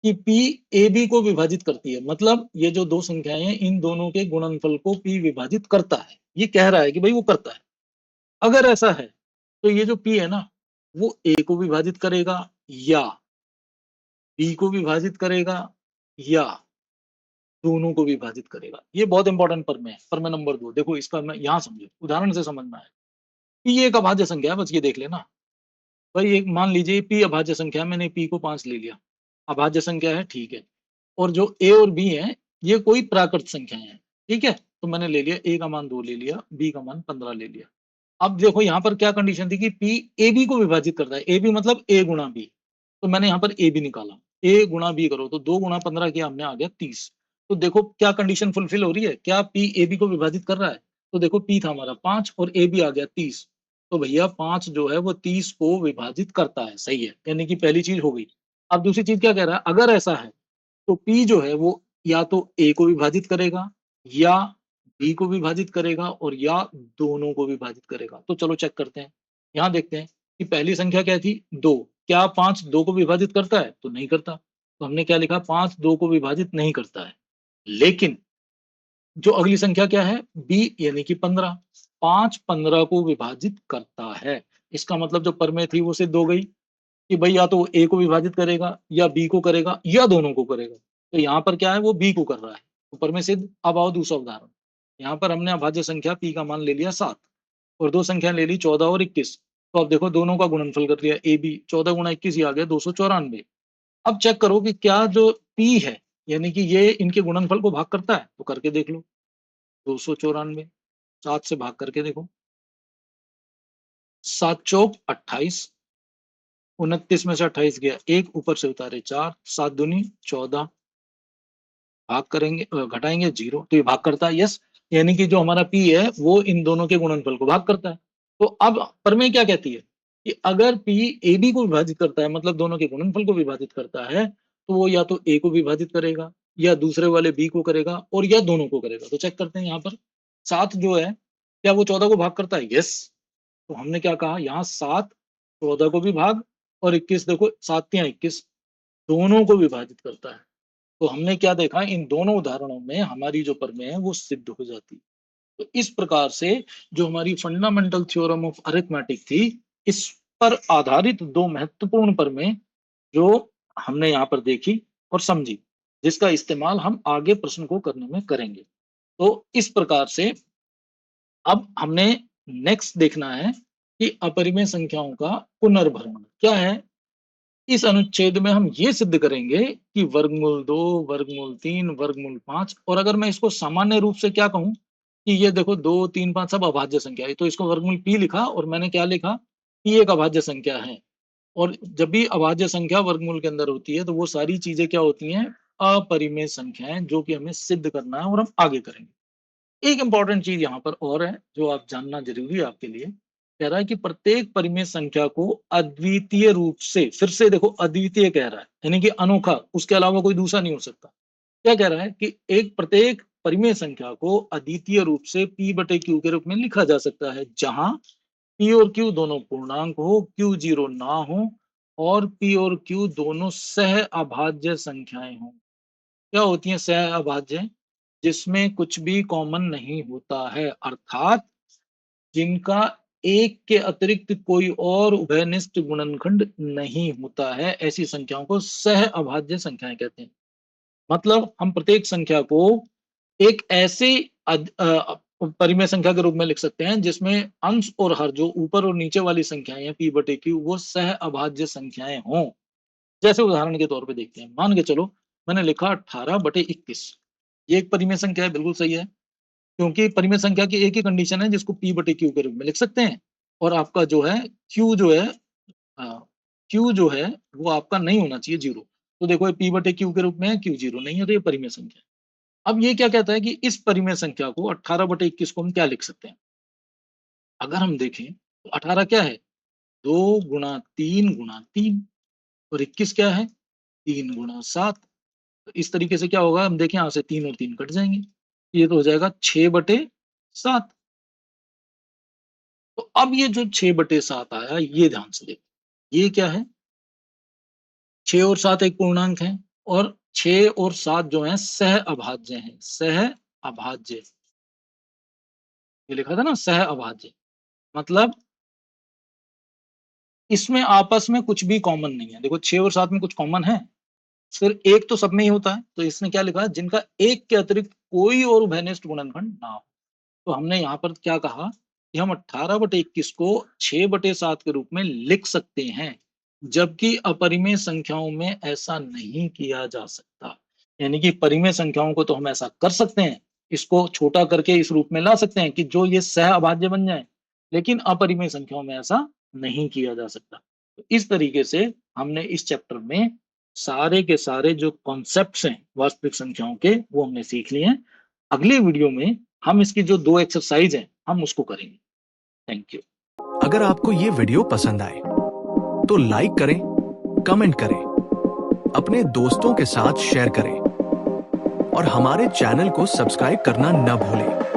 कि पी ए बी को विभाजित करती है, मतलब ये जो दो संख्याएं हैं इन दोनों के गुणनफल को पी विभाजित करता है, ये कह रहा है कि भाई वो करता है। अगर ऐसा है तो ये जो पी है ना वो ए को विभाजित करेगा या बी को विभाजित करेगा या दोनों को विभाजित करेगा। ये बहुत इंपॉर्टेंट प्रमेय है, प्रमेय नंबर 2। देखो इसका मैं यहाँ समझो, उदाहरण से समझना है कि ये एक अभाज्य संख्या है, बस ये देख लेना भाई। एक मान लीजिए पी अभाज्य संख्या है, मैंने पी को 5 ले लिया, अभाज्य संख्या है, ठीक है। और जो ए और बी है ये कोई प्राकृत संख्या है, ठीक है। तो मैंने ले लिया ए का मान 2 ले लिया, बी का मान 15 ले लिया। अब देखो यहाँ पर क्या कंडीशन थी कि पी ए बी को विभाजित करता है, ए बी मतलब ए गुणा बी, तो मैंने यहाँ पर ए बी निकाला, ए गुणा बी करो तो 2 गुणा 15 किया हमने, आ गया 30। तो देखो क्या कंडीशन फुलफिल हो रही है, क्या पी ए बी को विभाजित कर रहा है? तो देखो पी था हमारा 5 और ए बी आ गया 30, तो भैया 5 जो है वो 30 को विभाजित करता है, सही है, यानी कि पहली चीज हो गई। अब दूसरी चीज क्या कह रहा है, अगर ऐसा है तो P जो है वो या तो A को विभाजित करेगा या B को विभाजित करेगा और या दोनों को विभाजित करेगा। तो चलो चेक करते हैं। यहाँ देखते हैं कि पहली संख्या क्या थी, 2। क्या 5 2 को विभाजित करता है? तो नहीं करता। तो हमने क्या लिखा, 5 2 को विभाजित नहीं करता है। लेकिन जो अगली संख्या क्या है, B यानी कि 15, 5 15 को विभाजित करता है। इसका मतलब जो प्रमेय थी वो सिद्ध हो गई कि भाई या तो वो ए को विभाजित करेगा या बी को करेगा या दोनों को करेगा। तो यहाँ पर क्या है, वो बी को कर रहा है, ऊपर में सिद्ध। अब आओ दूसरा उदाहरण। यहाँ पर हमने अभाज्य संख्या पी का मान ले लिया 7 और दो संख्या ले ली 14 और 21। तो अब देखो दोनों का गुणनफल कर लिया, ए बी 14 गुणा 21 ही आ गया 294। अब चेक करो कि क्या जो पी है यानी कि ये इनके गुणनफल को भाग करता है, तो करके देख लो। 294 7 से भाग करके देखो, 7 चौक 28, 29 में से 28 गया, एक ऊपर से उतारे 4, 7 दूनी 14, भाग करेंगे घटाएंगे 0, तो ये भाग करता है, यस। यानी कि जो हमारा पी है वो इन दोनों के गुणनफल को भाग करता है। तो अब प्रमेय क्या कहती है कि अगर पी ए बी को विभाजित करता है, मतलब दोनों के गुणनफल को विभाजित करता है, तो वो या तो ए को विभाजित करेगा या दूसरे वाले बी को करेगा और या दोनों को करेगा। तो चेक करते हैं यहाँ पर 7 जो है क्या वो 14 को भाग करता है? यस। तो हमने क्या कहा, यहाँ 7 14 को भी भाग और 21 देखो 7 या 21 दोनों को विभाजित करता है। तो हमने क्या देखा, इन दोनों उदाहरणों में हमारी जो प्रमेय है वो सिद्ध हो जाती है। तो इस प्रकार से जो हमारी फंडामेंटल थ्योरम ऑफ अरिथमेटिक थी, इस पर आधारित दो महत्वपूर्ण प्रमेय जो हमने यहाँ पर देखी और समझी, जिसका इस्तेमाल हम आगे प्रश्न को करने में करेंगे। तो इस प्रकार से अब हमने नेक्स्ट देखना है कि अपरिमेय संख्याओं का पुनर्भरण क्या है। इस अनुच्छेद में हम ये सिद्ध करेंगे कि वर्गमूल 2, वर्गमूल 3, वर्गमूल 5, और अगर मैं इसको सामान्य रूप से क्या कहूं कि ये देखो 2 3 5 सब अभाज्य संख्या है, तो इसको वर्गमूल p लिखा और मैंने क्या लिखा, p एक अभाज्य संख्या है। और जब भी अभाज्य संख्या वर्गमूल के अंदर होती है तो वो सारी चीजें क्या होती हैं, अपरिमेय संख्याएं, जो कि हमें सिद्ध करना है और हम आगे करेंगे। एक इंपॉर्टेंट चीज यहाँ पर और है जो आप जानना जरूरी है आपके लिए। कह रहा है कि प्रत्येक परिमेय संख्या को अद्वितीय रूप से, फिर से देखो अद्वितीय कह रहा है यानी कि अनोखा, उसके अलावा कोई दूसरा नहीं हो सकता। क्या कह रहा है कि एक प्रत्येक परिमेय संख्या को अद्वितीय रूप से p बटे q के रूप में लिखा जा सकता है, जहां p और q दोनों पूर्णांक हो, q जीरो ना हो और p और q दोनों सह अभाज्य संख्याएं हों। क्या होती हैं सह अभाज्य? जिसमें कुछ भी कॉमन नहीं होता है, अर्थात जिनका एक के अतिरिक्त कोई और उभयनिष्ठ गुणनखंड नहीं होता है, ऐसी संख्याओं को सह अभाज्य संख्याएं कहते हैं। मतलब हम प्रत्येक संख्या को एक ऐसे परिमेय संख्या के रूप में लिख सकते हैं जिसमें अंश और हर, जो ऊपर और नीचे वाली संख्याएं हैं p बटे q, वो सह अभाज्य संख्याएं हों। जैसे उदाहरण के तौर पे देखते हैं, मान के चलो मैंने लिखा 18/21, ये एक परिमेय संख्या है, बिल्कुल सही है, क्योंकि परिमेय संख्या की एक ही कंडीशन है जिसको p बटे q के रूप में लिख सकते हैं, और आपका जो है q जो है q जो है वो आपका नहीं होना चाहिए जीरो। तो देखो ये p बटे q के रूप में है, q जीरो नहीं है, तो ये परिमेय संख्या है। अब ये क्या कहता है कि इस परिमेय संख्या को 18/21 को हम क्या लिख सकते हैं? अगर हम देखें तो 18 क्या है? 2 × 3 × 3, और 21 क्या है? 3 × 7। तो इस तरीके से क्या होगा, हम देखें यहाँ से 3 और 3 कट जाएंगे, ये तो हो जाएगा 6/7। तो अब ये जो 6/7 आया, ये ध्यान से देखो, ये क्या है? 6 और 7 एक पूर्णांक है, और 6 और 7 जो है सह अभाज्य हैं, सह अभाज्य। ये लिखा था ना सह अभाज्य, मतलब इसमें आपस में कुछ भी कॉमन नहीं है। देखो 6 और 7 में कुछ कॉमन है, सिर्फ एक तो सब में ही होता है, तो इसने क्या लिखा है, जिनका एक के अतिरिक्त कोई और उभयनिष्ठ गुणनखंड ना हो। तो हमने यहाँ पर क्या कहा कि हम 18/21 को 6/7 के रूप में लिख सकते हैं, जबकि अपरिमेय संख्याओं में ऐसा नहीं किया जा सकता। यानी कि परिमेय संख्याओं को तो हम ऐसा कर सकते हैं, इसको छोटा करके इस रूप में ला सकते हैं कि जो ये सह अभाज्य बन जाए, लेकिन अपरिमेय संख्याओं में ऐसा नहीं किया जा सकता। तो इस तरीके से हमने इस चैप्टर में सारे के सारे जो कॉन्सेप्ट्स हैं वास्तविक संख्याओं के, वो हमने सीख लिए हैं। अगली वीडियो में हम इसकी जो 2 एक्सरसाइज हैं हम उसको करेंगे। Thank you.
अगर आपको ये वीडियो पसंद आए तो लाइक करें, कमेंट करें, अपने दोस्तों के साथ शेयर करें और हमारे चैनल को सब्सक्राइब करना न भूलें।